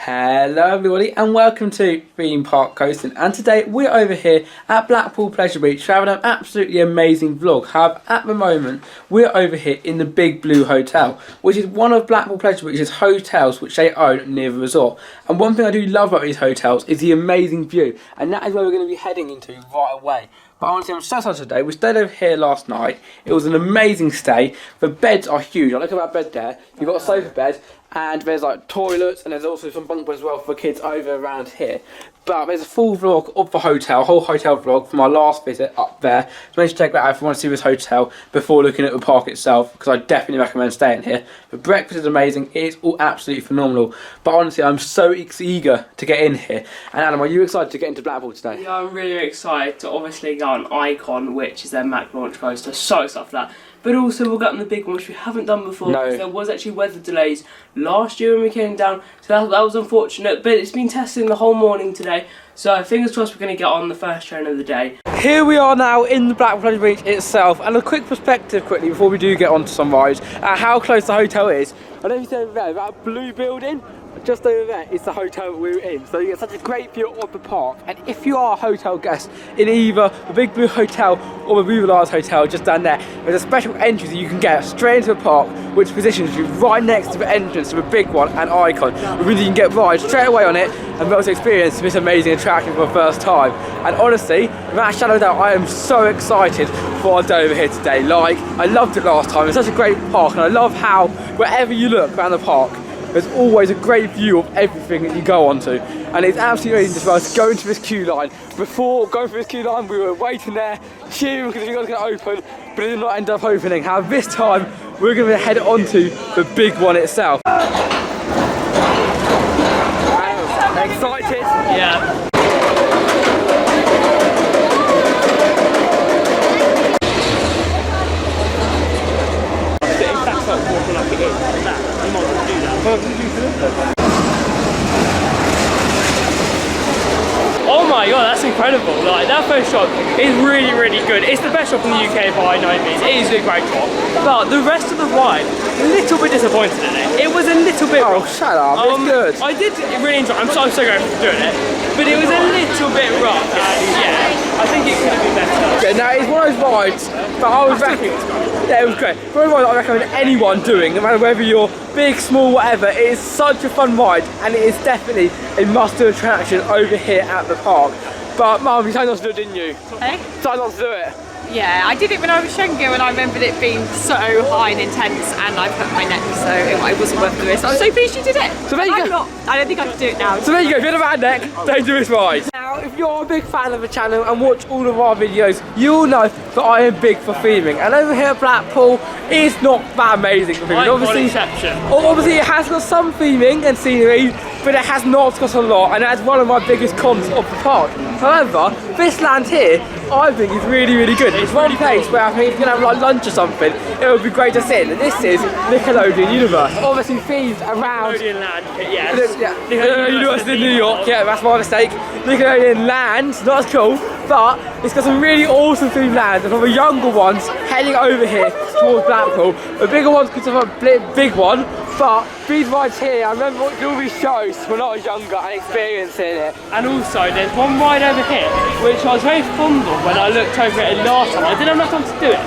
Hello everybody and welcome to Theme Park Coasting, and today we're over here at Blackpool Pleasure Beach having an absolutely amazing vlog. However, at the moment we're over here in the Big Blue Hotel, which is one of Blackpool Pleasure Beach's hotels which they own near the resort. And one thing I do love about these hotels is the amazing view, and that is where we're going to be heading into right away. But honestly, I'm so excited today. We stayed over here last night. It was an amazing stay. The beds are huge. I look at that bed there. You've got a sofa bed, and there's like toilets, and there's also some bunk beds as well for kids over around here. But there's a full vlog of the hotel, whole hotel vlog from our last visit up there. So make sure to check that out if you want to see this hotel before looking at the park itself, because I definitely recommend staying here. The breakfast is amazing. It is all absolutely phenomenal. But honestly, I'm so eager to get in here. And Adam, are you excited to get into Blackpool today? Yeah, I'm really excited to obviously go on Icon, which is their Mac launch coaster. So excited for that. But also we'll get on the big one, which we haven't done before. No. Because there was actually weather delays last year when we came down, so that was unfortunate. But it's been testing the whole morning today, so fingers crossed we're going to get on the first train of the day. Here we are now in the Blackpool Pleasure Beach itself, and a quick perspective quickly before we do get on to some rides at how close the hotel is. I don't know if you see over there, that blue building. Just over there is the hotel that we were in, so you get such a great view of the park. And if you are a hotel guest in either the Big Blue Hotel or the Avalon Hotel just down there, there's a special entry that you can get straight into the park, which positions you right next to the entrance to the big one and Icon. Which means you can get rides straight away on it and be able to experience this amazing attraction for the first time. And honestly, without a shadow of doubt, I am so excited for our day over here today. Like, I loved it last time. It's such a great park, and I love how wherever you look around the park, there's always a great view of everything that you go onto, and it's absolutely amazing for us to go into this queue line. Before going through this queue line, we were waiting there, cheering because we got to open, but it did not end up opening. However, this time we're going to head onto the big one itself. Excited? Yeah. Oh my god, that's incredible. Like, that first shop is really, really good. It's the best shop in the UK by no means. It is a great shop. But the rest of the ride, a little bit disappointed in it. It was a little bit rough. Shut up, it's good. I did really enjoy it. I'm so grateful for doing it. But it was a little bit rough. Yeah, I think it could have been better. Yeah, now it's one of those rides that I was recommending. Yeah, it was great. One of those rides I recommend anyone doing, no matter whether you're big, small, whatever. It is such a fun ride, and it is definitely a must-do attraction over here at the park. But Mum, you decided not to do it, didn't you? Hey? Decided not to do it. Yeah, I did it when I was younger, and I remembered it being so high and intense, and I hurt my neck, so it wasn't worth the risk. I'm so pleased you did it. So there you go. I don't think I can do it now. So there you go, if you have a bad neck, don't do this ride. Now, if you're a big fan of the channel and watch all of our videos, you'll know that I am big for theming. And over here at Blackpool, it's not that amazing for theming. Obviously, it has got some theming and scenery, but it has not got a lot, and that's one of my biggest cons of the park. However, this land here, I think is really, really good. It's one place where I think if you're going to have like lunch or something, it would be great to sit in. And this is Nickelodeon Universe. Obviously themed around Nickelodeon Land, yes. Nickelodeon University in New York, yeah, that's my mistake. Nickelodeon Land, not as cool, but it's got some really awesome themed lands. And for the younger ones heading over here towards Blackpool, the bigger ones could have a big one, but these rides here, I remember watching all these shows when I was younger and experiencing it. And also, there's one ride over here, which I was very fond of when I looked over it last time. I didn't have enough time to do it.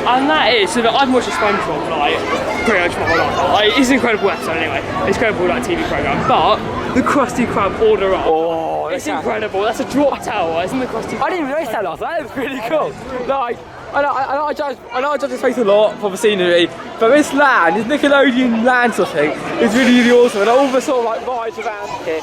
And that is, so that I've watched SpongeBob like pretty much my whole life. It's an incredible episode anyway. It's an incredible like TV programme. But the Krusty Krab Order Up. Oh, it's incredible. That's a drop tower, isn't the Krusty Krab? I didn't even notice that last night. That was really cool. Like, I know I judge this place a lot for the scenery, but this land, this Nickelodeon land sort of thing, is really, really awesome. And all the sort of like rides around here,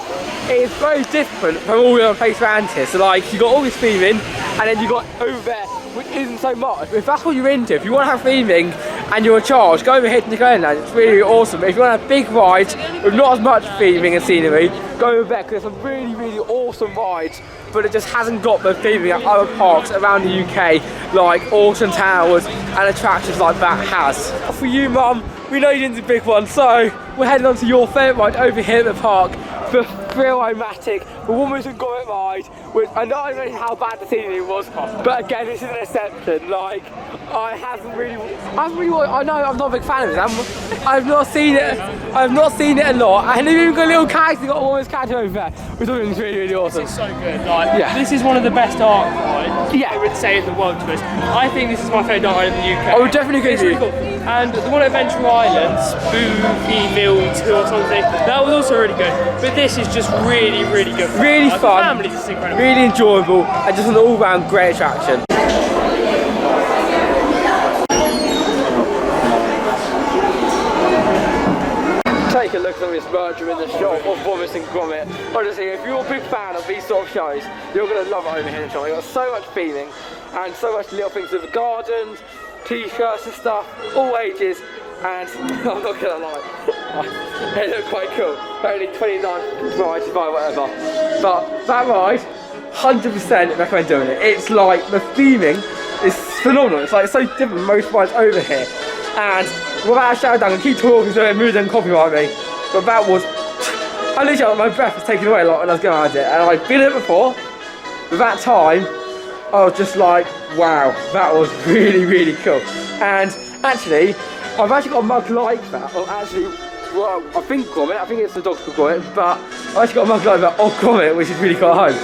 it's very different from all the other places around here. So like, you got all this theming, and then you got over there, which isn't so much. But if that's what you're into, if you want to have theming and you're in charge, go over here to Nickelodeon Land. It's really, really awesome. But if you want to have big rides with not as much theming and scenery, go over there, because there's some really, really awesome rides, but it just hasn't got the theming that other parks around the UK, like Alton Towers and attractions like that has. For you, Mum, we know you're into the big one, so we're heading on to your favourite ride over here at the park, the Thrill-O-Matic, the Woman's and Gormet ride, which I don't know how bad the scenery was, but again, this is an exception. Like, I know I'm not a big fan of it. I've not seen it a lot. And they've even got a little character got one this character over there, which I think is really, really awesome. This is so good. Like, Yeah. this is one of the best art rides, Yeah. I would say, in the world to us. I think this is my favourite art ride in the UK. I would definitely agree It's with really cool. And the one at Adventure Island, Spookyville 2 or something, that was also really good. But this is just really, really good. Really Like, fun, the family, this is incredible. really enjoyable, and just an all-round great attraction. Take a look at this merger in the shop of Vomit and Gromit. Honestly, if you're a big fan of these sort of shows, you're going to love it over here in the shop. They've got so much theming and so much little things with the gardens, t-shirts and stuff, all ages, and I'm not going to lie, they look quite cool. Only 29 rides to buy, whatever. But that ride, 100% recommend doing it. It's like, the theming is phenomenal. It's like so different from most rides over here. And without a shout down, I keep talking so it moves and copyright me. But that was, I literally, my breath was taken away like when I was going at it. And I'd been it before, but that time, I was just like, wow, that was really, really cool. And actually, I've actually got a mug like that. Well, actually, well, I think Gromit, I think it's the dog's called Gromit, but I've actually got a mug like that of Gromit, which is really cool at home.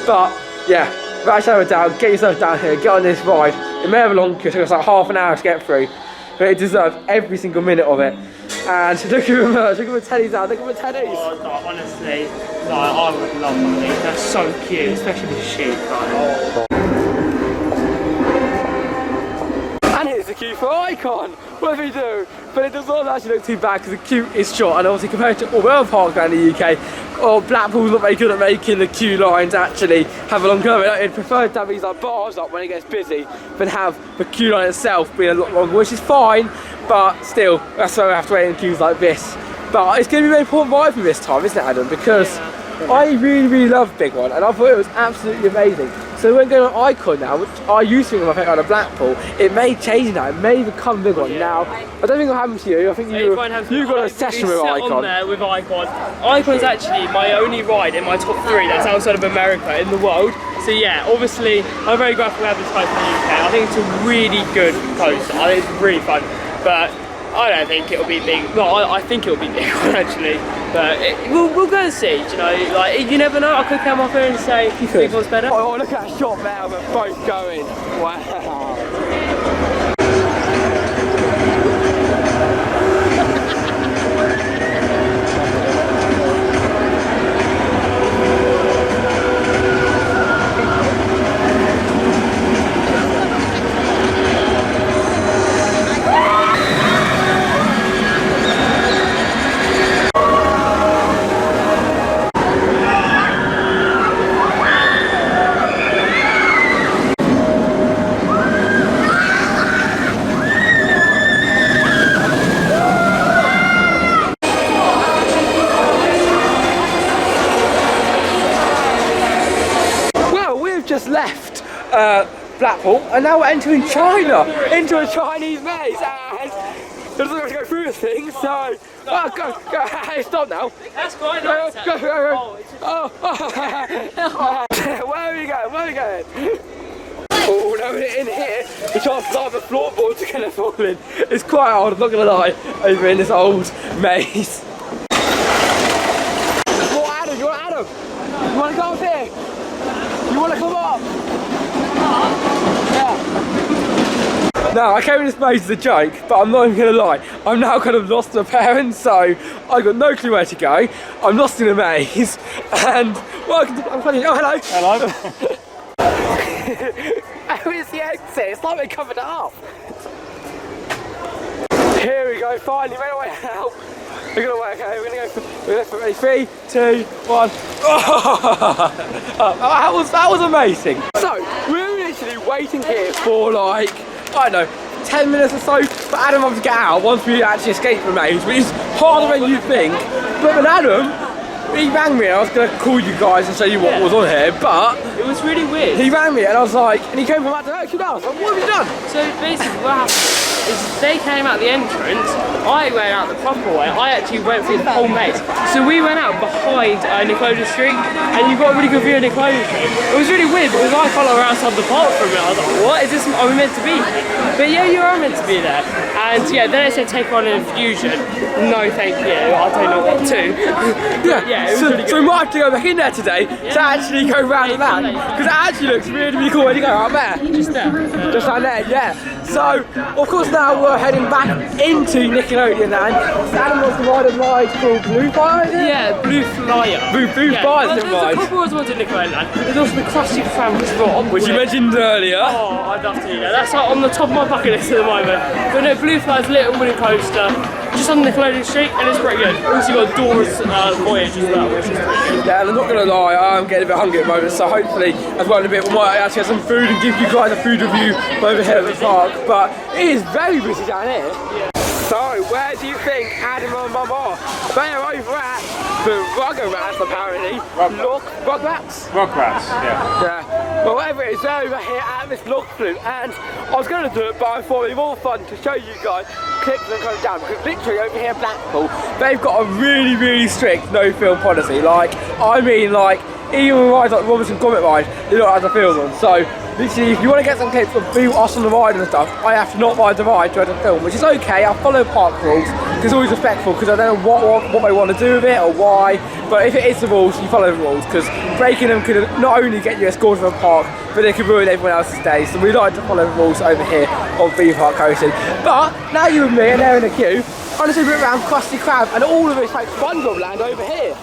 But yeah, without a shadow of a doubt, get yourself down here, get on this ride. It may have a long queue, it took us like half an hour to get through. But it deserves every single minute of it. And look at the merch, look at the teddies out, look at the teddies. Oh, no, honestly, no, I would love one of these. They're so cute, especially the sheep. Like, And here's the queue for Icon. What do we do? But it does not actually look too bad because the queue is short, and obviously compared to all the other parks around the UK, Blackpool's not very good at making the queue lines actually have a long curve. I'd prefer to have these like bars up when it gets busy than have the queue line itself being a lot longer, which is fine, but still, that's why we have to wait in queues like this. But it's going to be a very important ride for this time, isn't it, Adam? Because I really, really love Big One, and I thought it was absolutely amazing. So when going on Icon now, which I used to think of my favourite out of Blackpool, it may change now, it may become Big One. Now, I don't think it'll happen to you, I think you got a session with Icon. on there with Icon. Icon is actually my only ride in my top 3 that's outside of America in the world. So yeah, obviously, I'm very grateful to have this coaster in the UK. I think it's a really good coaster, I think it's really fun. But I don't think it'll be big. Well, I think it'll be big one actually, but we'll go and see. You know, like you never know. I could come up here and say big one's better. Oh, look at that shot there, we're both going. Wow. Just left Blackpool, and now we're entering China, into a Chinese maze, and it doesn't have to go through the thing, so go, hey, stop now. That's quite Go. Oh, Where are we going? Oh no, in here, the chances are the floorboards are gonna fall in. It's quite hard, I'm not gonna lie, over in this old maze. Adam? You wanna go up here? You want to come up? Yeah. Now, I came in this maze as a joke, but I'm not even going to lie. I'm now kind of lost my parents, so I've got no clue where to go. I'm lost in a maze, and welcome to... Oh, hello. hello. Oh, it's the exit. It's like they covered it up. Here we go, finally, made our way out. We're gonna work, okay, we're gonna go for ready. 3, 2, 1. Oh, that was amazing. So, we're literally waiting here for like, I don't know, 10 minutes or so for Adam to get out once we actually escape the maze, which is harder than you think. But then Adam, he rang me and I was going to call you guys and show you what was on here, but... It was really weird. He rang me and I was like, and he came from that direction now, I was like, what have you done? So basically what happened is they came out the entrance, I went out the proper way, I actually went through the whole maze. So we went out behind Nickelodeon Street, and you got a really good view of Nickelodeon Street. It was really weird because I followed around outside the park for a minute, I was like, what, is this, are we meant to be here? But yeah, you are meant to be there. And yeah, then I said take on an infusion. No thank you, I don't know what to. Yeah, yeah, it was so, really good. So might have to go back in there today to actually go round and round, because it actually looks really, really cool when you go out there. Just there. Just like there, yeah. So, of course now we're heading back into Nickelodeon Land. Adam wants to ride a ride called Blue Fire, is it? Yeah, Blue Flyer. Blue Fire, There's a couple of ones in Nickelodeon Land. There's also the Krusty Krab drop. Which you mentioned earlier. Oh, I'd love to do that. That's like on the top of my bucket list at the moment. But no, Blue Flyer's little wooden coaster, just on Nickelodeon Street, and it's pretty good. Also got Dora's Voyage as well, which is pretty good. Yeah, and I'm not going to lie, I'm getting a bit hungry at the moment, so hopefully, as well in a bit, we might actually have some food and give you guys a food review over here at the park. But it is very busy down here. Yeah. So, where do you think Adam and Mum are? They are over at the Rugrats, apparently. Rugrats? Rugrats, yeah. Yeah. Well, whatever it is, they're over here at this log flume, and I was going to do it, but I thought it'd be more fun to show you guys clips and come down, because literally over here at Blackpool, they've got a really, really strict no-film policy. Like, I mean, like, even rides like the Robinson Comet ride, you don't have to film them. So, literally, if you want to get some clips of us on the ride and stuff, I have to not ride the ride to have to film, which is okay. I follow park rules, because it's always respectful, because I don't know what they want to do with it or why. But if it is the rules, you follow the rules, because breaking them could not only get you escorted from a park, but they could ruin everyone else's day. So we like to follow the rules over here on theme park coasting. But now you and me, and they're in the queue, I'm just going to bit around Krusty Krab and all of this like SpongeBob land over here.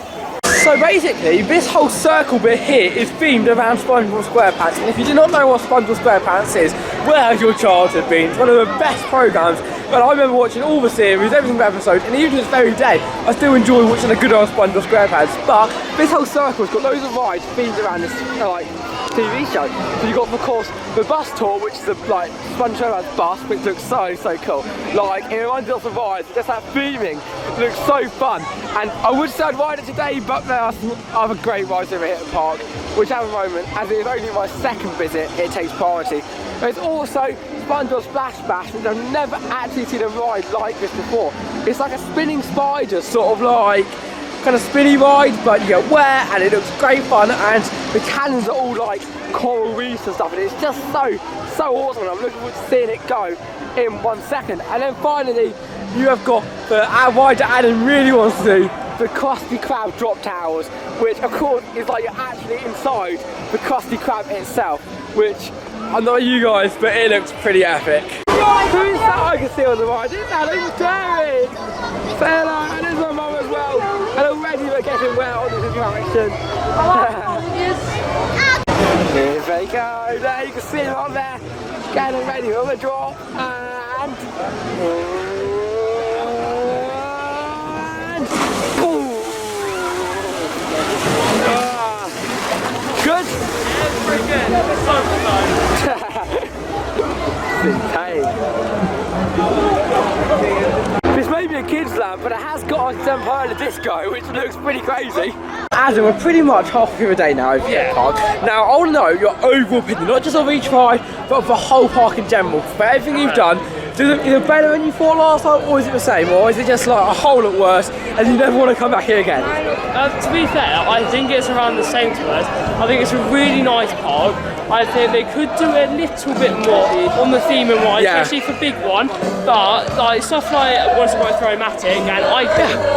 So basically, this whole circle bit here is themed around SpongeBob SquarePants, and if you do not know what SpongeBob SquarePants is, where has your childhood been? It's one of the best programmes, but I remember watching all the series, every single episode, and even to this very day, I still enjoy watching a good old SpongeBob SquarePants. But this whole circle's got loads of rides themed around this like TV show. So you've got, of course, the bus tour, which is the like SpongeBob bus, which looks so cool. Like, it reminds me of the rides, just that theming looks so fun. And I would say I'd ride it today, but there are some other great rides over here at the park, which at the moment, as it is only my second visit, it takes priority. There's also SpongeBob Splash Bash, which I've never actually seen a ride like this before. It's like a spinning spider, sort of like kind of spinny ride, but you get wet and it looks great fun, and the cannons are all like coral reefs and stuff, and it's just so awesome, and I'm looking forward to seeing it go in 1 second. And then finally, you have got the ride that Adam really wants to do, the Krusty Krab drop towers, which of course is like you're actually inside the Krusty Krab itself, which I know you guys, but it looks pretty epic. Who is that I can see on the ride? It's Derrick! Say hello, and there's my mum as well. And already we're getting wet on this attraction. Here they go, there you can see them on there, getting ready for the drop, and boom! Good? Yeah, pretty good. This may be a kids' land, but it has got a temporary disco, which looks pretty crazy. Adam, we're pretty much half through the day now over here at the park. Now, I want to know your overall opinion, not just of each ride, but of the whole park in general. For everything you've done, is it better than you thought last time, or is it the same? Or is it just like a whole lot worse, and you never want to come back here again? To be fair, I think it's around the same to us. I think it's a really nice park. I think they could do a little bit more on the theme and wise, especially for big one. But like stuff like Once Upon a Thromatic, and I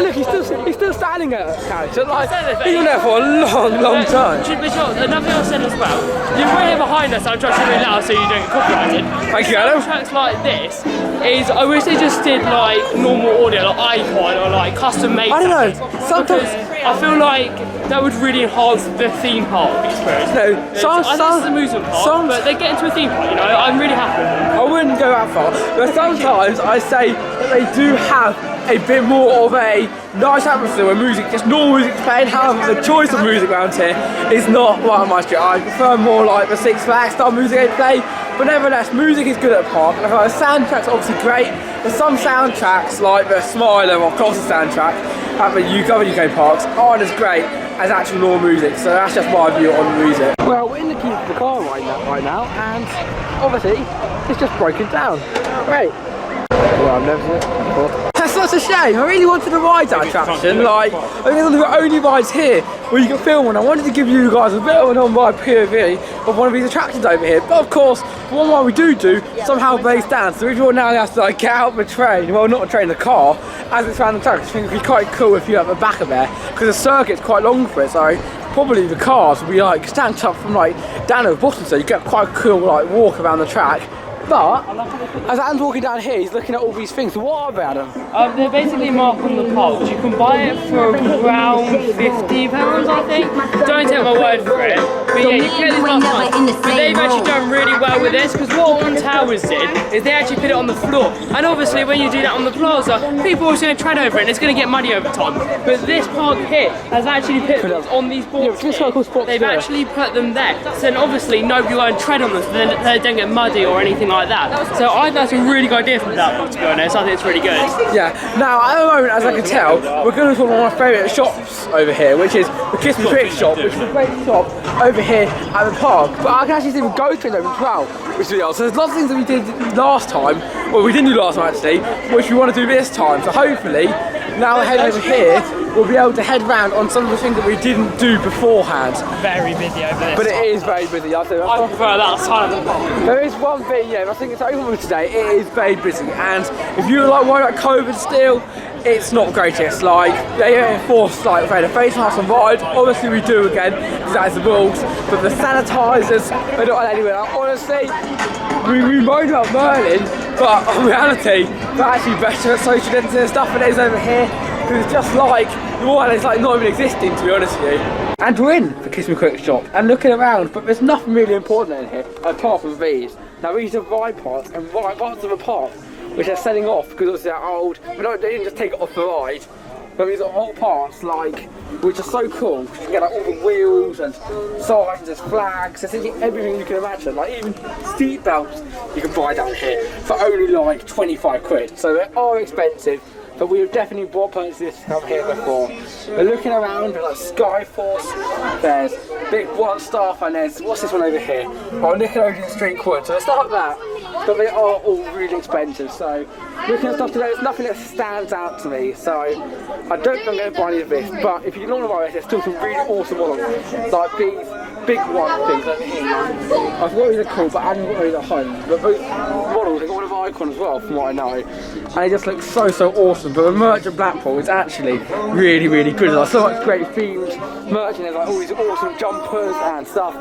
look, he's still standing at a character. Like, he's been there for a long time. But another thing I said as well, you're right here behind us. I'm trying to really loud so you don't get copyrighted. Thank you, Adam. Tracks like this is, I wish they just did like normal audio, like Icon or like custom made. I don't know. Sometimes I feel like that would really enhance the theme park experience. No, I know it's the amusement park, but they get into a theme park, you know, I'm really happy with them. I wouldn't go that far, but sometimes I say that they do have a bit more of a nice atmosphere where music, just normal music playing. However, the choice of music around here is not right on my street. I prefer more like the Six Flags style music they play, but nevertheless, music is good at the park, and I feel the soundtrack's obviously great. There's some soundtracks, like the Smiler or Costa soundtrack at the UK parks, aren't as great as actual normal music, so that's just my view on music. Well, we're in the key to the car right now, and obviously, it's just broken down. Great. Well, I've never seen it before. such a shame. I really wanted to ride that attraction. Like, I think it's one of the only rides here where you can film on. I wanted to give you guys a bit of an on-ride POV of one of these attractions over here. But of course, one ride we do, somehow they stand. So everyone now has to like get out the train, well not the train, the car, as it's around the track. I think it'd be quite cool if you have a back of there, because the circuit's quite long for it. So probably the cars will be like stacked up from like down at the bottom, so you get quite a cool like walk around the track. But as Adam's walking down here, he's looking at all these things. What are they, Adam? They're basically marked on the poles. You can buy it for around £50, I think. Don't take my word for it. But yeah, you can get this last month. But they've actually done really well with this, because what On Towers did is they actually put it on the floor. And obviously when you do that on the plaza, people are just going to tread over it and it's going to get muddy over time. But this park here has actually put them on these boards. They've actually put them there. So then obviously nobody will tread on them, so then they don't get muddy or anything like that. So I think that's a really good idea from Blackpool, to be honest. I think it's really good. Yeah. Now at the moment, as I can tell, we're going to one of my favourite shops over here, which is the Kiss Me Quick shop, which is a great shop over here at the park. But I can actually see the Go Train over as well, which is really awesome. So there's lots of things that we did last time, well we didn't do last time actually, which we want to do this time. So hopefully, now we're heading over here, we'll be able to head round on some of the things that we didn't do beforehand. Very busy over there. But it is very busy. I prefer that side of the park. There is one thing, yeah, I think it's open with today, it is very busy. And if you're like worried about COVID still, it's not greatest. Like, they enforce like the face masks on rides. Obviously we do again, because that's the rules. But the sanitisers, they're not anywhere. Like, honestly, we moan about Merlin, but in reality, they're actually better at social distancing and stuff than it is over here. Because it's just like, the one is like not even existing, to be honest with you. And we're in the Kiss Me Quick shop and looking around, but there's nothing really important in here apart from these. Now these are ride parts and ride parts of a park which they're selling off because obviously they're old. But no, they didn't just take it off the ride. But these are old parts like which are so cool. You can get like all the wheels and signs, there's flags, essentially everything you can imagine. Like even seat belts you can buy down here for only like 25 quid. So they are expensive. But we have definitely bought purchased this up here before. We're looking around, there's like Skyforce, there's Big One Stuff, and there's, what's this one over here? Oh, Nickelodeon Street Quad. So it's not like that, but they are all really expensive. So looking at stuff today, there's nothing that stands out to me. So I don't think I'm going to buy any of this, but if you don't want to buy this, there's still some really awesome models. Like these Big One things over here. I forgot these are cool, but I haven't got these at home. But both models, they've got one of Icon as well, from what I know. And they just look so awesome. But the merch at Blackpool is actually really good. There's like so much great themed merch and there's like all these awesome jumpers and stuff.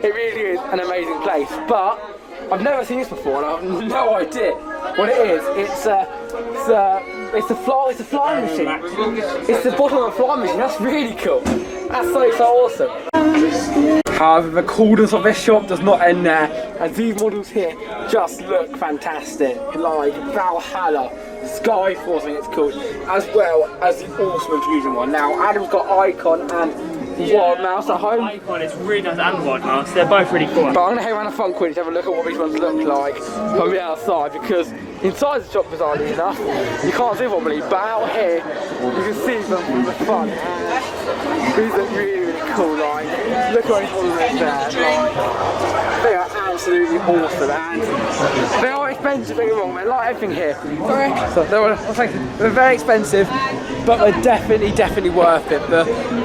It really is an amazing place. But I've never seen this before and I have no idea what it is. It's a flying machine. It's the bottom of a flying machine. That's really cool. That's so awesome. However, the coolness of this shop does not end there, and these models here just look fantastic. Like Valhalla, Skyforce, I think it's called, as well as the awesome Infusion one. Now, Adam's got Icon and Wild Mouse at home. Icon is really nice, and Wild Mouse, they're both really cool. But I'm going to head around the front quickly to have a look at what these ones look like from the outside, because inside the shop, bizarrely enough, you can't see what I believe, but out here, you can see them from the front. These look really cool, like, look at all of this there, like, they are absolutely awesome, and they are expensive, don't get me wrong, man, like everything here. Sorry? So they're very expensive, but they're definitely worth it. The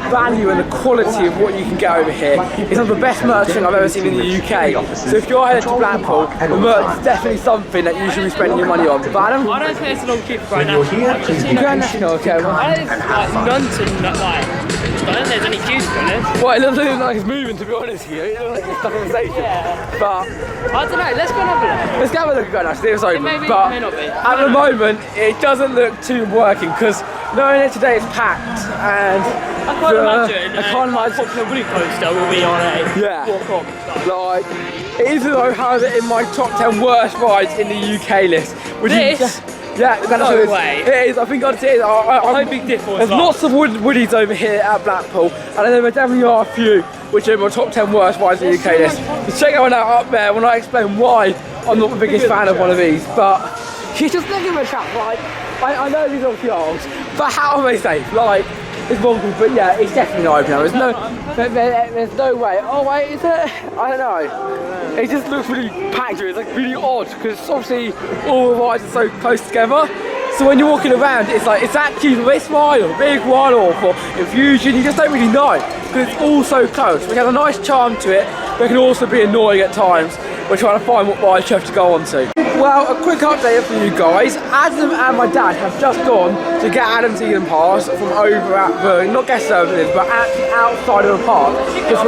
value and the quality of what you can get over here is some of the best merchant I've ever seen in the UK. So if you're headed to Blackpool, the merch is definitely something that you should be spending your money on. But Adam? I don't think it's a long queue for Grand National. Grand National, okay. I don't think like none to like. I don't think there's any queues for this. Well, it doesn't look like it's moving, to be honest with you. It looks like it's stuck on the station. Yeah. But I don't know, let's go and have a look. Let's go have a look at Grand National, it's open. It may not be. At the moment, it doesn't look too working, because knowing that today is packed, and I can't imagine Popular Woody Coaster will be on a walk on. Like, it is though, however, in my top 10 worst rides in the UK list. Yeah, no way. It is, I think it is. I think Diff was There's lots of Woodies over here at Blackpool, and there definitely are a few which are in my top 10 worst rides in the UK list. So check that one out up there when I explain why I'm not the biggest fan of one of these. But you just look at my chat, like, I know these are old, but how are they safe? Like, it's bonkers, but yeah, it's definitely not open now. There's no way. Oh wait, is it? I don't know. It just looks really packed here. It's like really odd, because obviously all the rides are so close together. So when you're walking around, it's like, is that queue for this ride or big one or for Infusion? You just don't really know because it's all so close. We have a nice charm to it, but it can also be annoying at times. We're trying to find what rides you have to go on to. Well, a quick update for you guys. Adam and my dad have just gone to get Adam's Eden Pass from over at the, not guest services, but actually outside of the park, just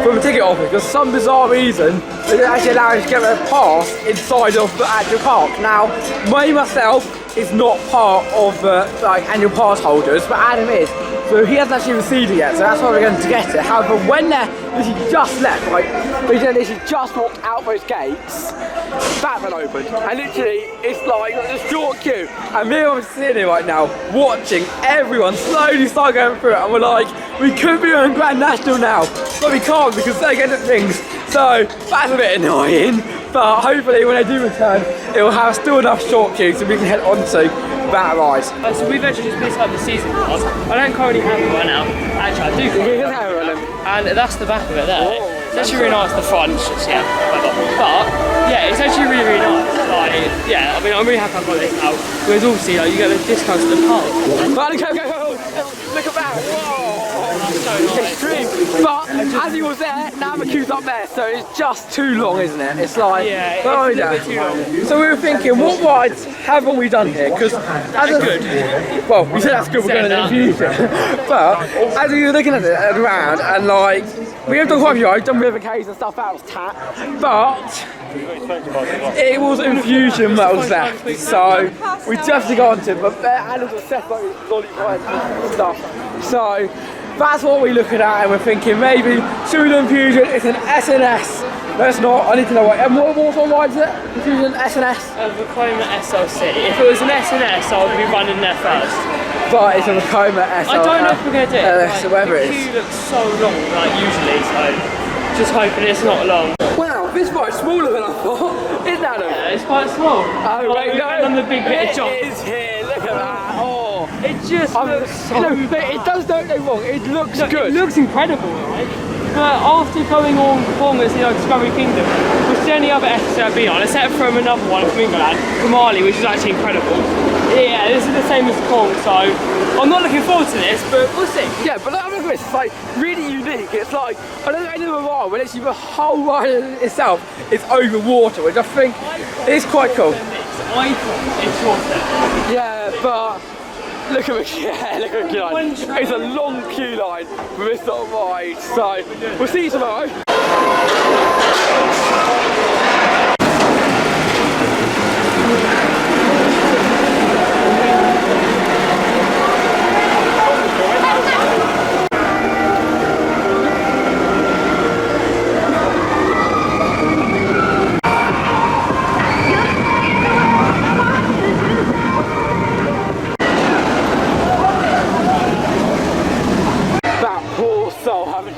from the ticket office. For some bizarre reason, they didn't actually allow us to get a pass inside of the actual park. Now, myself is not part of the annual pass holders, but Adam is. So he hasn't actually received it yet, so that's why we're going to get it. However, when they're literally just left, like, they literally just walked out those gates, Batman opened, and literally, it's like a short queue, and me and I'm sitting here right now, watching everyone slowly start going through it, and we're like, we could be on Grand National now, but we can't because they're getting things, so that's a bit annoying, but hopefully when they do return, it will have still enough short queue so we can head on to that ride. So we've actually just picked up the season pass. I don't currently have it right now. Actually, I do. You can have it, and that's the back of it there. It's actually really nice. The front, just but yeah, it's actually really, really nice. Like, yeah, I mean, I'm really happy I've got this now. Because obviously, like, you get the discounts at the park. Go! Look at that! Whoa! That's so nice. Extreme. But as he was there, now the queue's up there, so it's just too long, isn't it? It's like, yeah, it's a little bit too long. So we were thinking, what rides haven't we done here? Because that's good. Well, we said that's good. We're going to Infusion. But as we were looking at it around, and like, we have done quite a few rides, done River Caves and stuff. That was tap, but it was Infusion that was left, so we definitely got onto it. But Adam's was set like lollipops and stuff. So that's what we're looking at, and we're thinking maybe should we do Infusion? It's an SNS. Let's not. I need to know what. And what sort of ride is it? Infusion SNS. Vekoma SLC. If it was an SNS, I would be running there first. But it's a Vekoma SLC. I don't know if we're going to do it. So whatever it the is. queue looks so long, like usually. So just hoping it's not long. Wow, this ride's smaller than I thought. Isn't that? Yeah, it's quite small. Oh wait, no. On the big bit of jump. It is here. Look at that. Oh, it just looks so but it does, don't get me wrong, it looks good. It looks incredible, right? But after going on performance in Discovery Kingdom, which is the only other SSL I've been on, except from another one from England, Kamali, which is actually incredible. Yeah, this is the same as Kong, so I'm not looking forward to this, but we'll see. Yeah, but look at this, it's like really unique. It's like, I don't know any other ride, but actually the whole ride itself is over water, which I think is quite cool. I thought it's shorter. Yeah, but look at the queue line. It's a long queue line for this sort of ride, so we'll see you tomorrow.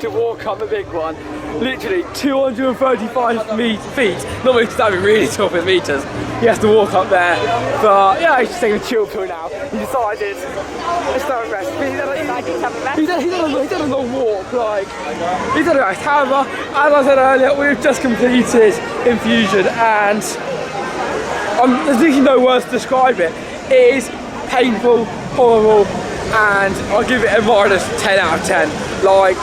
To walk up the big one, literally 235 feet, not meters, that'd be really tough in meters. He has to walk up there, but yeah, he's just taking a chill pill now. He decided, let's start a rest. He's done a long walk, like, he's done a rest. However, as I said earlier, we've just completed Infusion, and there's literally no words to describe it. It is painful, horrible, and I'll give it a minus 10 out of 10. Like,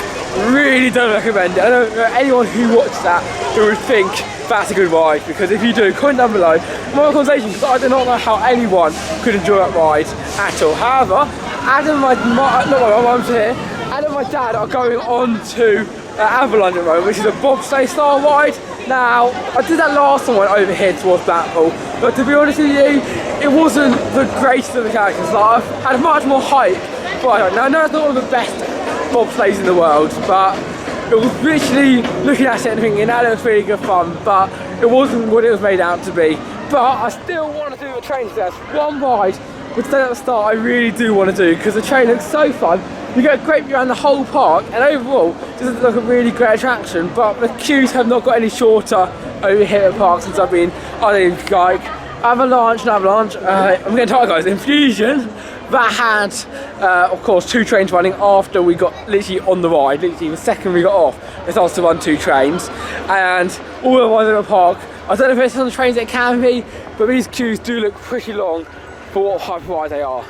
really don't recommend it. I don't know anyone who watched that who would think that's a good ride, because if you do, comment down below. More conversation, because I do not know how anyone could enjoy that ride at all. However, Adam and my mum's here, Adam and my dad are going on to Avalon the Road, which is a bobsleigh style ride. Now, I did that last time I went over here towards Blackpool, but to be honest with you, it wasn't the greatest of the characters. Like, I've had much more hype, but I don't know. No, it's not one of the best bobsleighs in the world, but it was literally looking at it and thinking that was really good fun, but it wasn't what it was made out to be. But I still want to do a train test. One ride, which at the start I really do want to do, because the train looks so fun. You get a great view around the whole park, and overall it doesn't look a really great attraction, but the queues have not got any shorter over here at the park since I've been, I think, like Avalanche. I'm getting tired, guys. Infusion, that had, of course, 2 trains running after we got literally on the ride. Literally the second we got off, it started to run 2 trains, and all the rides in the park, I don't know if it's on the trains it can be, but these queues do look pretty long for what type of ride they are.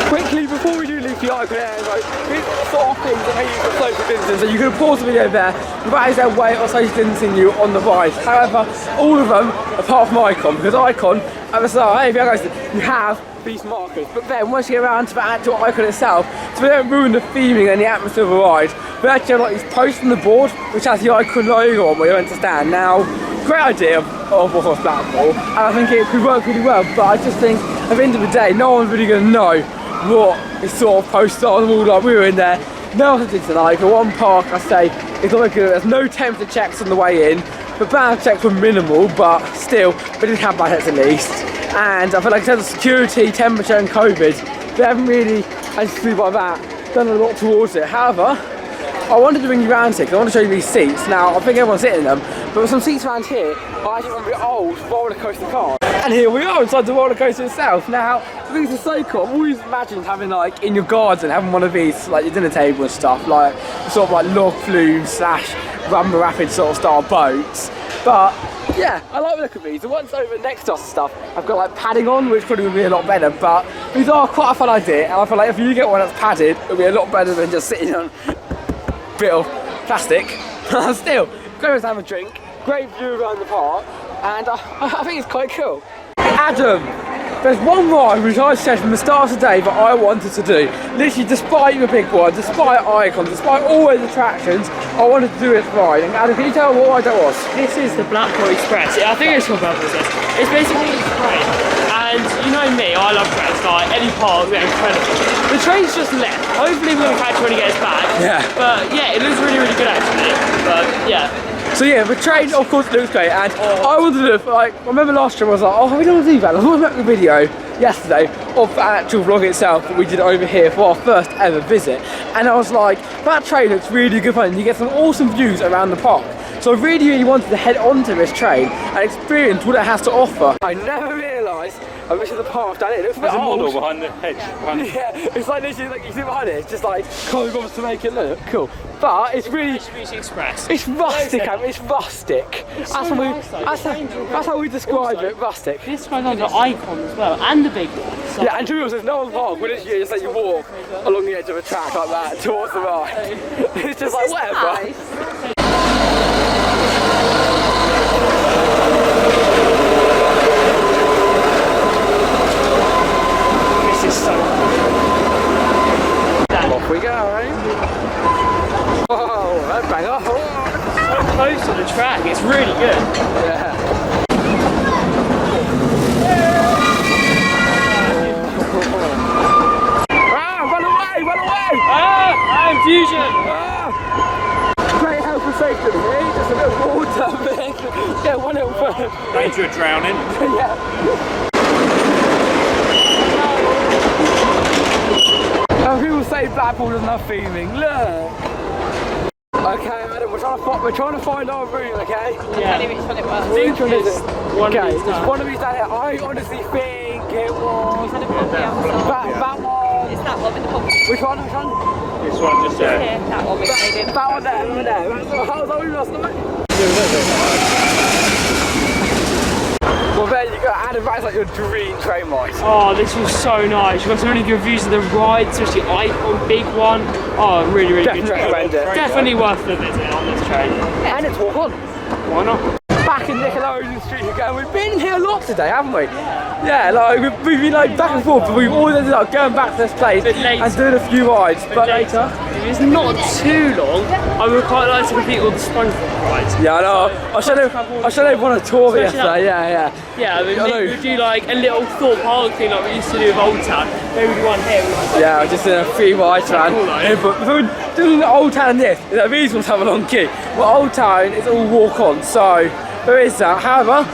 Quickly, before we do leave the icon area, like, these are the sort of things that make you for social distancing. So you can pause the video there, without their way or social distancing you on the ride. However, all of them, apart from icon, because icon, at the start, hey, if you guys, you have these markers. But then, once you get around to the actual icon itself, so we don't ruin the theming and the atmosphere of the ride, we actually have like these posts on the board, which has the icon logo on where you're meant to stand. Now, great idea of course Blackpool, and I think it could work really well, but I just think at the end of the day, no one's really going to know what is sort of posted on the wall. Like we were in there, no one did tonight. For one park, I say it's not good. There's no temperature checks on the way in. The bad checks were minimal, but still, we did have bad checks at least. And I feel like in terms of security, temperature, and COVID, they haven't really, as you see by that, done a lot towards it. However, I wanted to bring you around here because I want to show you these seats. Now, I think everyone's sitting in them, but with some seats around here are actually from the old roller coaster car. And here we are inside the roller coaster itself. Now, I think this is so cool. I've always imagined having like in your garden, having one of these, like your dinner table and stuff, like sort of like log flume / rumble rapid sort of style boats. But yeah, I like the look of these. The ones over next to us and stuff, I've got like padding on, which probably would be a lot better. But these are quite a fun idea, and I feel like if you get one that's padded, it'll be a lot better than just sitting on a bit of plastic. Still, great to have a drink, great view around the park, and I think it's quite cool. Adam, there's one ride which I said from the start of the day that I wanted to do. Literally, despite the big one, despite icons, despite all those attractions, I wanted to do this ride. And Adam, can you tell me what ride that was? This is the Blackboard Express. Yeah, I think it's called Blackboard Express. It's basically a train. And you know me, I love trains. Like any part of it, incredible. The train's just left. Hopefully we're going to catch it when it gets back. Yeah. But yeah, it looks really, really good actually. But yeah. So yeah, the train of course looks great, and I wanted to do, like, I remember last year I was like, oh, we don't want to do that. I was watching the video yesterday of the actual vlog itself that we did over here for our first ever visit, and I was like, that train looks really good fun. You get some awesome views around the park. So I really, really wanted to head onto this train and experience what it has to offer. I never realised I wish the path down here. It looks a bit old. There's a model behind the hedge. Yeah, it's like literally, like you see behind it, it's just like carnivores to make it look cool. But it's really, Express. it's rustic, it's rustic. That's how we describe it, rustic. This one's on the icon as well, and the big one. So Yeah, and to be honest, there's no one park, but it's just like you walk along the edge of a track like that towards the ride. It's just like whatever. this is so Off we go. Oh, that bang off. so close to the track. It's really good. Yeah. Run away! Ah, fusion. Great health and safety here, just a little water thing. Yeah, one little bird. Danger of drowning. Yeah. People say Blackpool doesn't have theming. Look. Okay, Adam, we're trying to find our room, okay? Yeah. Which one it was? Which one is it? One Okay, of these it's one of these down here. I honestly think it was Had a bit of the outside. that one. It's that one in the pocket. Which one? This one just there. Here, that one maybe. That one there. How was that we last night? Well, there you go. Adam, that's like your dream train ride. Oh, this was so nice. You got some really good views of the ride, especially icon, big one. Oh, really, really Definitely good train. recommend it. Definitely worth the visit on this train. And it's walk on. Why not? Back in Nickelodeon Street again. We've been here a lot today, haven't we? Yeah, like we've been like back and forth, but we've always ended up going back to this place and doing a few rides. But later, if it's not too long, I would quite like to complete all the SpongeBob rides. Yeah, I know. I showed everyone a tour of it yesterday. Yeah. Yeah, I mean, maybe we'll do like a little Thought Park thing like we used to do with Old Town. Maybe do one here. Yeah, just in a free ride around. But if we're doing the Old Town this, these ones have a long queue. Well, Old Town is all walk on, so there is that. However,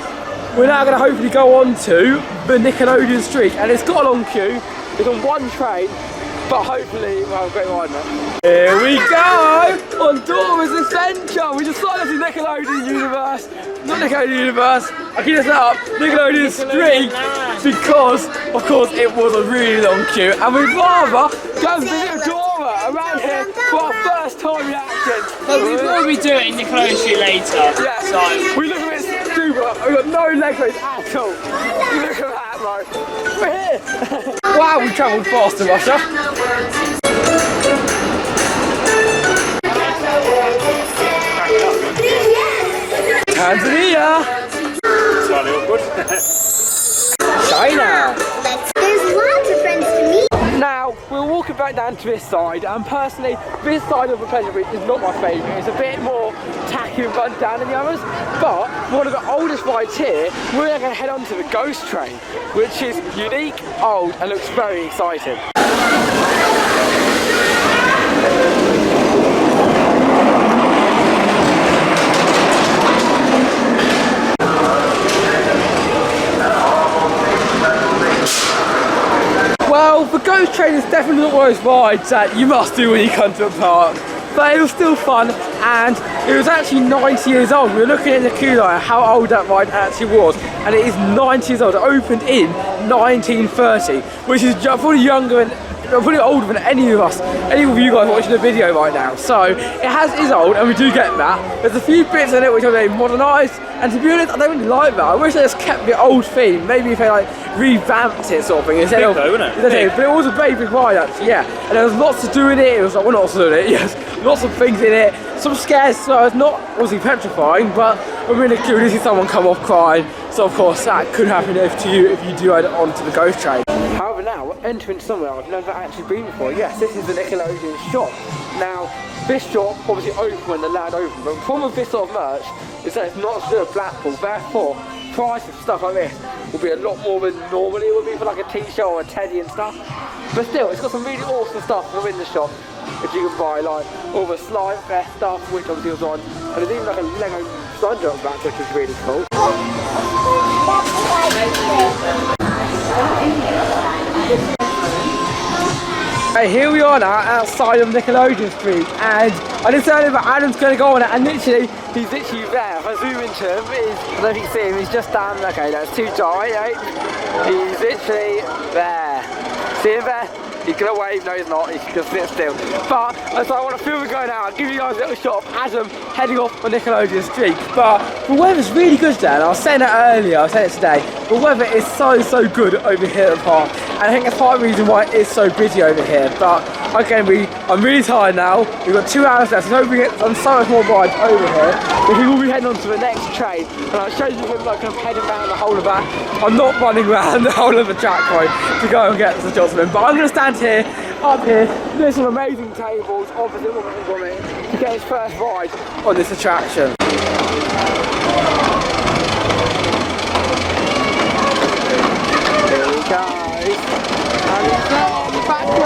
we're now going to hopefully go on to the Nickelodeon Street, and it's got a long queue. It's on one train, but hopefully we'll have a great ride now. Here we go on Dora's Adventure. We just signed up to Nickelodeon Universe, not Nickelodeon Universe. I keep this up, Nickelodeon Street, because of course it was a really long queue, and we'd rather go and visit Dora around here for our first time reaction. We will be doing Nickelodeon Street later. Yeah, So we look a bit stupid. We've got no leg raise at all. Look at that. row. We're here. Wow, we travelled faster, Russia. Tanzania. Slightly awkward. China. There's lots of friends to meet. Now, we're walking back down to this side, and personally, this side of the Pleasure Beach is not my favourite. It's a bit more tacky and run down than the others, but one of the oldest rides here, we're going to head on to the Ghost Train, which is unique, old, and looks very exciting. Well, the Ghost Train is definitely not one of those rides that you must do when you come to a park. But it was still fun, and it was actually 90 years old. We were looking at the queue line how old that ride actually was, and it is 90 years old. It opened in 1930, which is probably younger and probably older than any of us, any of you guys watching the video right now. So it is old, and we do get that. There's a few bits in it which are very modernised, and to be honest, I don't really like that. I wish they just kept the old theme. Maybe if they like revamped it, sort of thing. Instead big of, though, isn't it? But it was a very big ride actually, yeah. And there was lots to do in it. It was like, well, not lots to do in it. Yes, lots of things in it. Some scares, so it's not obviously petrifying, but we're really curious to see someone come off crying. So of course that could happen to you if you do head onto the Ghost Train. However, now we're entering somewhere I've never actually been before. Yes, this is the Nickelodeon Shop. Now, this shop obviously opened when the land opened, but the problem with this sort of merch is that it's not still a Blackpool, therefore prices for stuff like this will be a lot more than normally it would be for like a t-shirt or a teddy and stuff. But still, it's got some really awesome stuff within the shop. If you can buy like all the slime fest stuff, which obviously was on, and there's even like a Lego Thunder on back, which is really cool. Hey, here we are now outside of Nickelodeon Street, and I just heard that Adam's going to go on it, and literally, he's literally there. If I zoom into him, I don't know if you can see him, he's just down, okay, that's too dry, right? He's literally there. See him there? He's going to wave, no he's not, he's just sit still. But, so I want to film it going out, I'll give you guys a little shot of Adam heading off on Nickelodeon Street. But the weather's really good today, and I was saying it earlier, I was saying it today, the weather is so good over here at the park. And I think that's part of the reason why it is so busy over here. But again, I'm really tired now. We've got 2 hours left, so hoping we get on so much more rides over here. But we will be heading on to the next train, and I'll show you him like kind of heading around the whole of that. I'm not running around the whole of the track point to go and get the Jocelyn, but I'm going to stand here, up here. There's some amazing tables opposite what we're going to get his first ride on this attraction. Here we go. And it's on the back road.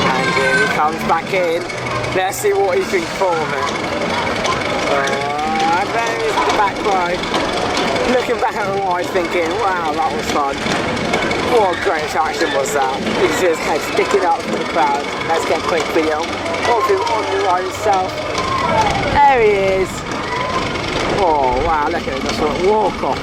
And here he comes back in. Let's see what he thinks for it. And there is the back road. Looking back at the ride thinking, wow, that was fun. What a great attraction was that. You can see his head sticking up for the crowd. Let's get a quick video of him on the ride itself. There he is. Oh wow, look at him, just sort of walk off.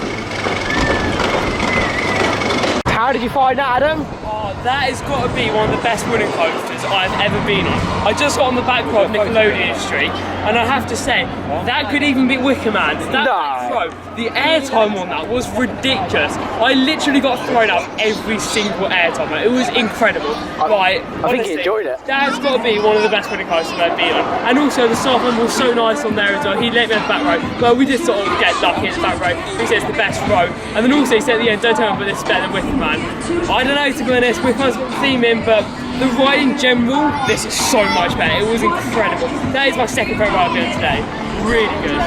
How did you find that, Adam? Oh, that has got to be one of the best running coasters I've ever been on. I just got on the back row of Nickelodeon Street, and I have to say, that could even beat Wicker Man. That back row, the airtime on that was ridiculous. I literally got thrown out every single airtime. It was incredible. Right, I think you enjoyed it. That's got to be one of the best running coasters I've been on. And also, the staff member was so nice on there as well. He let me on the back row. Well, we did sort of get lucky at the back row. He said it's the best row. And then also he said at the end, don't tell me but this is better than Wicker Man. I don't know, to be honest, Wicker Man's got the theme in, but the ride in general, this is so much better. It was incredible. That is my second favourite ride I've been on today. Really good.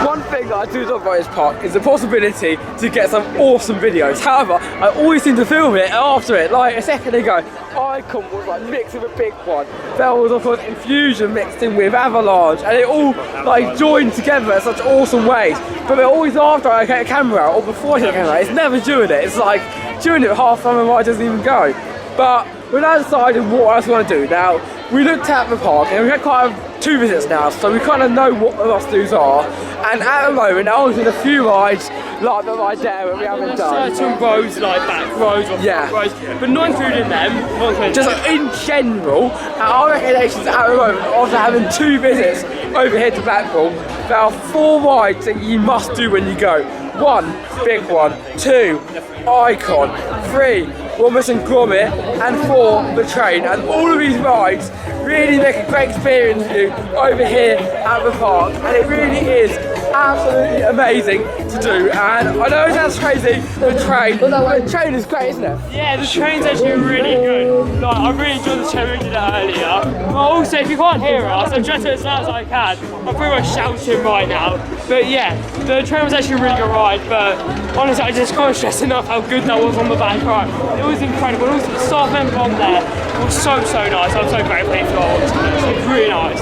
One thing that I do love about this park is the possibility to get some awesome videos. However, I always seem to film it after it. Like a second ago, Icon was like mixed with a big one. There was of course Infusion mixed in with Avalanche, and it all like joined together in such awesome ways. But they're always after I get a camera out or before I get a camera out. It's never doing it. It's like doing it half the time and why it doesn't even go. But we're now deciding what else we want to do. Now, we looked at the park and we've had quite 2 visits now, so we kind of know what the must-dos are. And at the moment, I was in a few rides like the ride there that we haven't done. Certain roads, like back roads or front roads, but not including them. Just in general, our recommendations at the moment, after having 2 visits over here to Blackpool, there are 4 rides that you must do when you go. 1, big one. 2, Icon. 3, Wombus and Gromit. And 4, the train. And all of these rides really make a great experience for you over here at the park. And it really is absolutely amazing to do. And I know it sounds crazy, the train is great, isn't it? Yeah, the train's actually really good. Like, I really enjoyed the train, we did it earlier. But also, if you can't hear us, I'm trying to as loud as I can. I'm pretty much shouting right now. But yeah, the train was actually a really good ride, but honestly, I just can't stress enough how good that was on the back ride. It was incredible. And also, the staff member on there was so nice. I'm so grateful for all. It was really nice.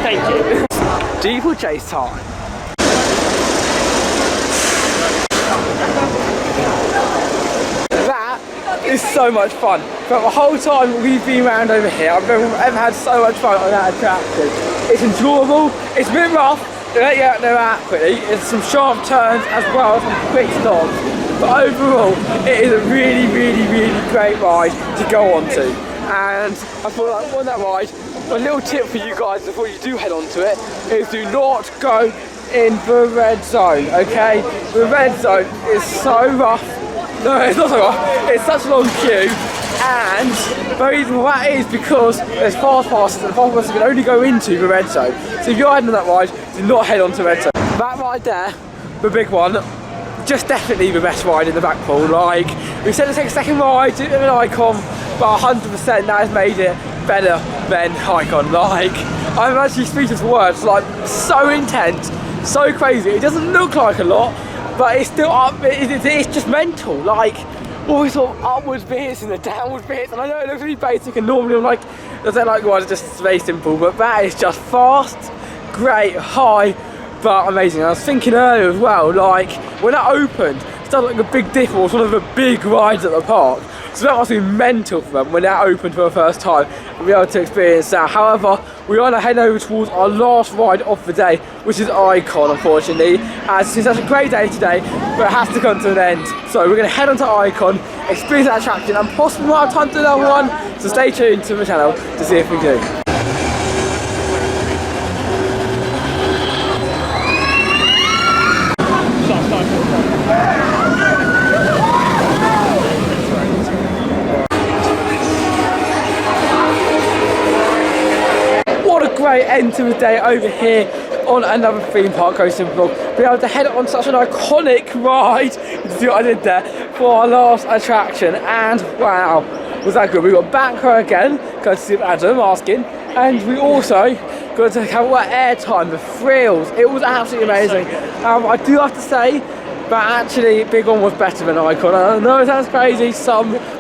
Thank you. Deeple chase time. That is so much fun. But the whole time we've been around over here, I've never ever had so much fun on that attraction. It's enjoyable, it's a bit rough, they let you out there that quickly. It's some sharp turns as well as some quick stops. But overall, it is a really great ride to go on to. And I feel like on that ride, a little tip for you guys before you do head onto it is do not go in the red zone, okay? The red zone is so rough. No, it's not so rough. It's such a long queue. And the reason why that is because there's fast passes and the fast passes can only go into the red zone. So if you're heading on that ride, do not head onto the red zone. That ride there, the big one, just definitely the best ride in the Blackpool. Like, we said to take a second ride to an Icon, but 100% that has made it better than Icon. Like, I'm actually speechless for words. Like, so intense, so crazy. It doesn't look like a lot, but it's still up. It's just mental. Like, all these sort of upwards bits and the downwards bits, and I know it looks really basic, and normally I'm like, I don't like rides, just very simple, but that is just fast, great, high, but amazing. I was thinking earlier as well, like, when that opened, it started like a big dip, or was one of the big rides at the park. So that must be mental for them when that opened for the first time and be able to experience that. However, we are now heading over towards our last ride of the day, which is Icon, unfortunately. As since that's a great day today, but it has to come to an end. So we're going to head on to Icon, experience that attraction, and possibly might have time to do another one. So stay tuned to the channel to see if we do. Great end to the day over here on another theme park coasting vlog. Be able to head on such an iconic ride. You see what I did there for our last attraction, and wow, was that good. We got back her again, courtesy of Adam asking, and we also got to have what airtime, the thrills. It was absolutely amazing. I do have to say, but actually, Big One was better than Icon. I know it sounds crazy,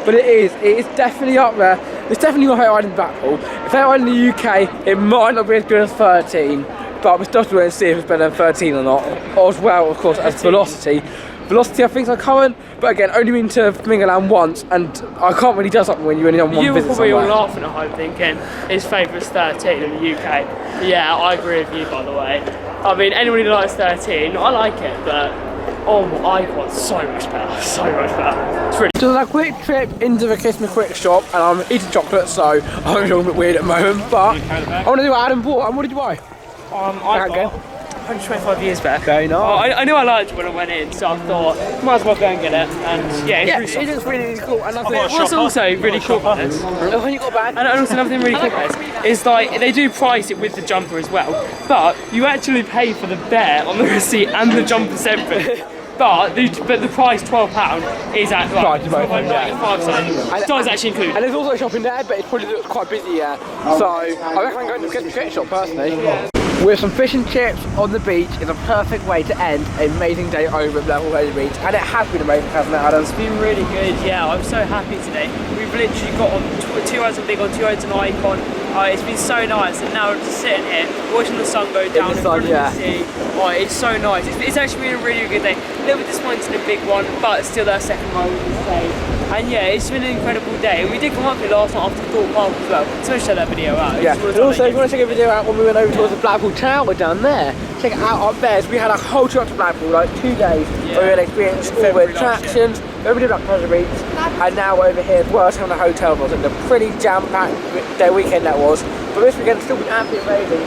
but it is. It is definitely up there. It's definitely my favourite ride in Blackpool. If I ride in the UK, it might not be as good as 13, but we're still going to see if it's better than 13 or not. Or as well, of course, as Velocity. Velocity, I think, is our current, but again, only been to Flamingoland once, and I can't really do something when you're only on one visit. You were probably all laughing at home thinking his favourite's 13 in the UK. Yeah, I agree with you, by the way. I mean, anyone who likes 13, I like it, but oh, Icon, so much better, so much better. It's really. So there's a quick trip into the Christmas Quick Shop, and I'm eating chocolate, so I'm a little bit weird at the moment, but I want to do what Adam bought. And what did you buy? I got 125 years back. Okay, nice. I knew I liked it when I went in, so I thought, might as well go and get it. And yeah, it's it looks really cool. And what's also really cool about this, when you got back, and also another thing really cool about this, is like they do price it with the jumper as well, but you actually pay for the bear on the receipt and the jumper separate. But the price £12 is at like $95. It does actually include. And there's also a shop in there, but it probably looks quite busy here. So I recommend going to the Quick Shop personally. With some fish and chips on the beach is a perfect way to end an amazing day over at Blackpool Pleasure Beach, and it has been amazing, hasn't it, Adam? It's been really good, yeah. I'm so happy today. We've literally got on 2 hours of Big On, 2 hours on Icon. It's been so nice, and now we're just sitting here watching the sun go down in front of the sea. Oh, it's so nice. It's actually been a really good day. A little bit disappointed in the Big One, but still that second ride was insane. And yeah, it's been an incredible day. We did come up here last night after Thorpe Park as well, so check that video out. Yeah, and also if you want to check a video out when we went over towards the Blackpool Tower down there, check it out up there. So we had a whole trip to Blackpool, like 2 days, where we had experienced all the attractions, we did Blackpool Pleasure Beach, and now we're over here as well, having a hotel was. And a pretty jam-packed day weekend that was. But this weekend still been absolutely amazing.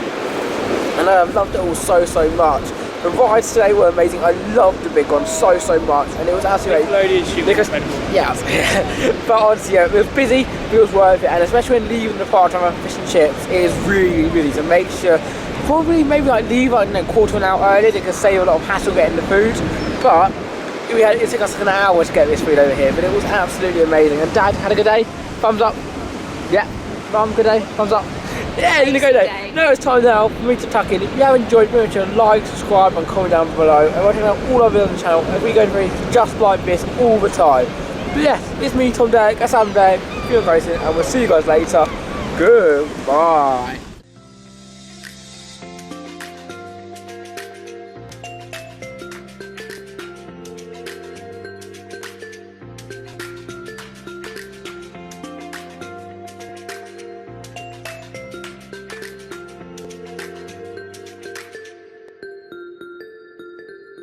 And I loved it all so much. The rides today were amazing. I loved the big one so much, and it was absolutely Nickelodeon Shop was incredible. Yeah, but honestly, yeah, it was busy, but it was worth it, and especially when leaving the park time for fish and chips, it is really busy. So make sure, probably maybe like leave like quarter of an hour early. They can save a lot of hassle getting the food, but it took us like an hour to get this food over here. But it was absolutely amazing. And Dad had a good day. Thumbs up. Yeah, Mum, good day. Thumbs up. Yeah, it's a good day. Now it's time now for me to tuck in. If you have enjoyed, make sure to like, subscribe and comment down below. And watching out all our videos on the channel, and we go through just like this all the time. But yes, it's me, Tom Derrick, that's Adam Derrick, Feel Grayson, and we'll see you guys later. Goodbye.